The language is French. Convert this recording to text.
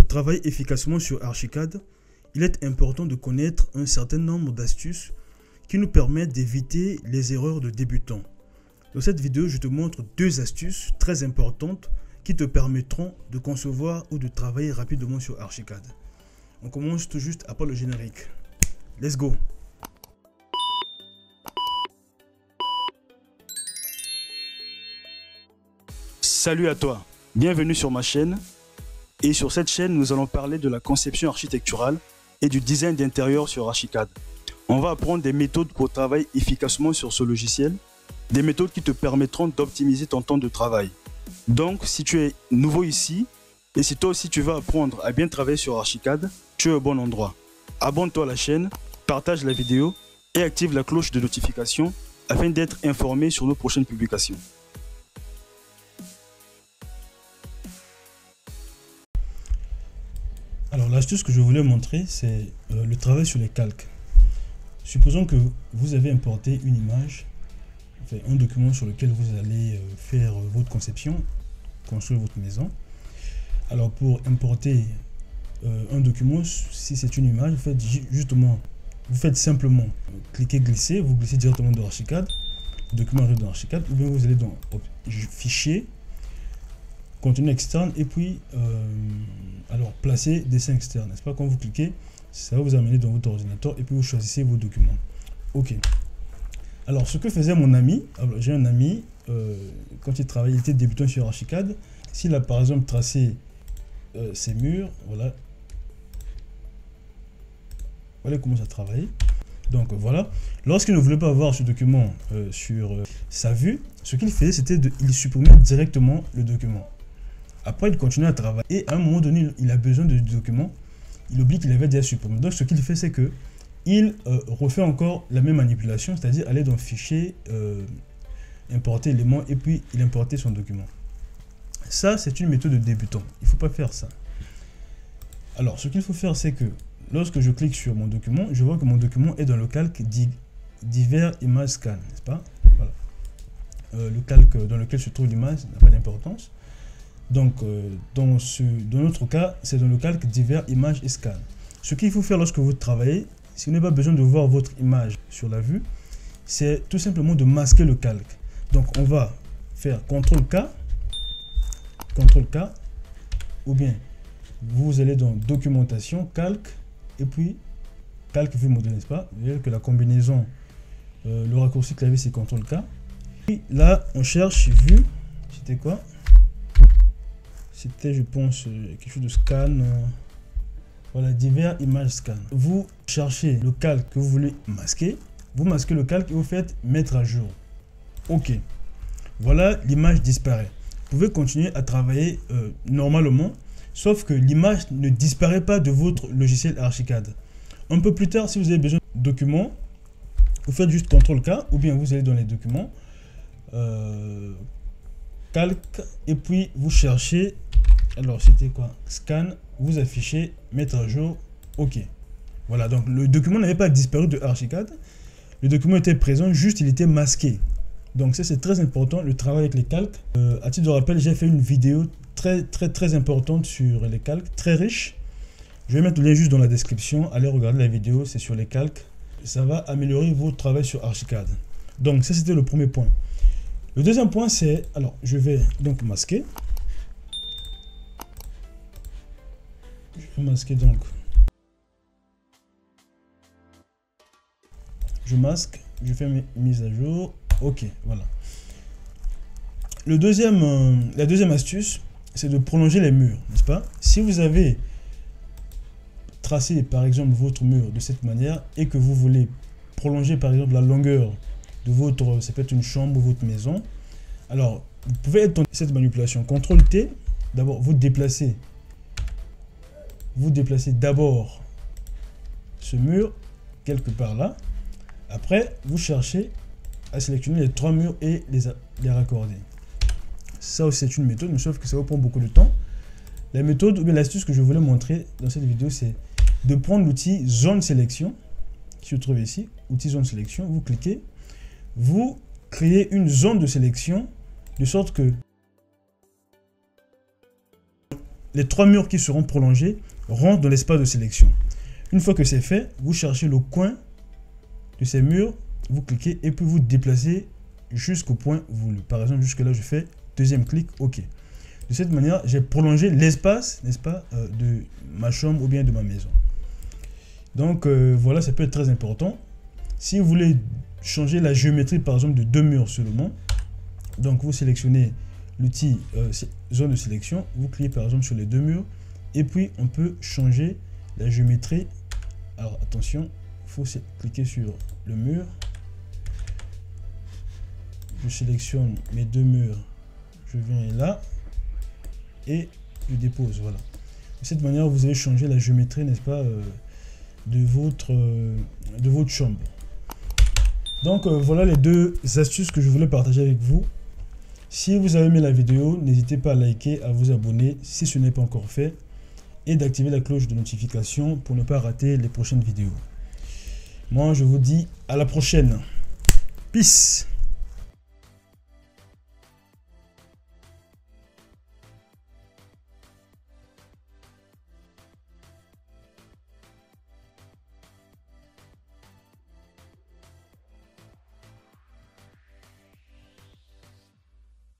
travailler efficacement sur Archicad, il est important de connaître un certain nombre d'astuces qui nous permettent d'éviter les erreurs de débutants. Dans cette vidéo, je te montre deux astuces très importantes qui te permettront de concevoir ou de travailler rapidement sur Archicad. On commence tout juste après le générique. Let's go! Salut à toi, bienvenue sur ma chaîne. Et sur cette chaîne, nous allons parler de la conception architecturale et du design d'intérieur sur Archicad. On va apprendre des méthodes pour travailler efficacement sur ce logiciel, des méthodes qui te permettront d'optimiser ton temps de travail. Donc, si tu es nouveau ici, et si toi aussi tu veux apprendre à bien travailler sur Archicad, tu es au bon endroit. Abonne-toi à la chaîne, partage la vidéo et active la cloche de notification afin d'être informé sur nos prochaines publications. Alors l'astuce que je voulais montrer, c'est le travail sur les calques. Supposons que vous avez importé une image, enfin, un document sur lequel vous allez faire votre conception, construire votre maison. Alors pour importer un document, si c'est une image, vous faites simplement cliquer glisser, vous glissez directement dans Archicad, document dans Archicad, ou bien vous allez dans fichier, contenu externe et puis alors placer dessin externe, n'est-ce pas? Quand vous cliquez, ça va vous amener dans votre ordinateur et puis vous choisissez vos documents. Ok. Alors ce que faisait mon ami, j'ai un ami quand il travaillait, il était débutant sur Archicad. S'il a par exemple tracé ses murs, voilà comment ça travaille. Donc voilà, lorsqu'il ne voulait pas avoir ce document sur sa vue, ce qu'il faisait, c'était il supprimait directement le document. Après, il continue à travailler et à un moment donné, il a besoin de document. Il oublie qu'il avait déjà supprimé. Donc, ce qu'il fait, c'est que il refait encore la même manipulation, c'est-à-dire aller dans Fichier, importer élément et puis il importait son document. Ça, c'est une méthode de débutant. Il ne faut pas faire ça. Alors, ce qu'il faut faire, c'est que lorsque je clique sur mon document, je vois que mon document est dans le calque divers images scan, n'est-ce pas? Voilà. Le calque dans lequel se trouve l'image n'a pas d'importance. Donc, dans notre cas, c'est dans le calque divers images et scan. Ce qu'il faut faire lorsque vous travaillez, si vous n'avez pas besoin de voir votre image sur la vue, c'est tout simplement de masquer le calque. Donc, on va faire CTRL-K, ou bien vous allez dans documentation, calque, et puis calque vue modèle, n'est-ce pas? Vous voyez que la combinaison, le raccourci clavier, c'est CTRL-K. Puis là, on cherche vue, c'était quoi? C'était, je pense, quelque chose de scan. Voilà, divers images scan. Vous cherchez le calque que vous voulez masquer. Vous masquez le calque et vous faites mettre à jour. OK. Voilà, l'image disparaît. Vous pouvez continuer à travailler normalement, sauf que l'image ne disparaît pas de votre logiciel Archicad. Un peu plus tard, si vous avez besoin de documents, vous faites juste CTRL-K ou bien vous allez dans les documents, calque, et puis vous cherchez. Alors, c'était quoi? Scan, vous affichez, mettre à jour, OK. Voilà, donc le document n'avait pas disparu de Archicad. Le document était présent, juste il était masqué. Donc ça, c'est très important, le travail avec les calques. À titre de rappel, j'ai fait une vidéo très importante sur les calques, très riche. Je vais mettre le lien juste dans la description. Allez regarder la vidéo, c'est sur les calques. Ça va améliorer votre travail sur Archicad. Donc ça, c'était le premier point. Le deuxième point, c'est... Alors, je vais donc masquer. Je vais masquer donc. Je masque, je fais mes mises à jour. OK, voilà. La deuxième astuce, c'est de prolonger les murs, n'est-ce pas? Si vous avez tracé, par exemple, votre mur de cette manière et que vous voulez prolonger, par exemple, la longueur de votre, ça peut être une chambre ou votre maison, alors, vous pouvez être dans cette manipulation. CTRL-T, d'abord, vous déplacez d'abord ce mur quelque part là. Après, vous cherchez à sélectionner les trois murs et les raccorder. Ça aussi, c'est une méthode, mais sauf que ça vous prend beaucoup de temps. La méthode ou bien l'astuce que je voulais montrer dans cette vidéo, c'est de prendre l'outil zone sélection qui se trouve ici, outil zone sélection. Vous cliquez, vous créez une zone de sélection de sorte que les 3 murs qui seront prolongés rentrent dans l'espace de sélection. Une fois que c'est fait, vous cherchez le coin de ces murs, vous cliquez et puis vous déplacez jusqu'au point voulu. Par exemple, jusque là, je fais deuxième clic, OK. De cette manière, j'ai prolongé l'espace, n'est-ce pas, de ma chambre ou bien de ma maison. Donc, voilà, ça peut être très important. Si vous voulez changer la géométrie, par exemple, de 2 murs seulement, donc vous sélectionnez l'outil zone de sélection, vous cliquez par exemple sur les 2 murs, et puis on peut changer la géométrie. Alors attention, il faut cliquer sur le mur. Je sélectionne mes 2 murs, je viens là, et je dépose, voilà. De cette manière, vous allez changer la géométrie, n'est-ce pas, de votre chambre. Donc voilà les 2 astuces que je voulais partager avec vous. Si vous avez aimé la vidéo, n'hésitez pas à liker, à vous abonner si ce n'est pas encore fait et d'activer la cloche de notification pour ne pas rater les prochaines vidéos. Moi, je vous dis à la prochaine. Peace!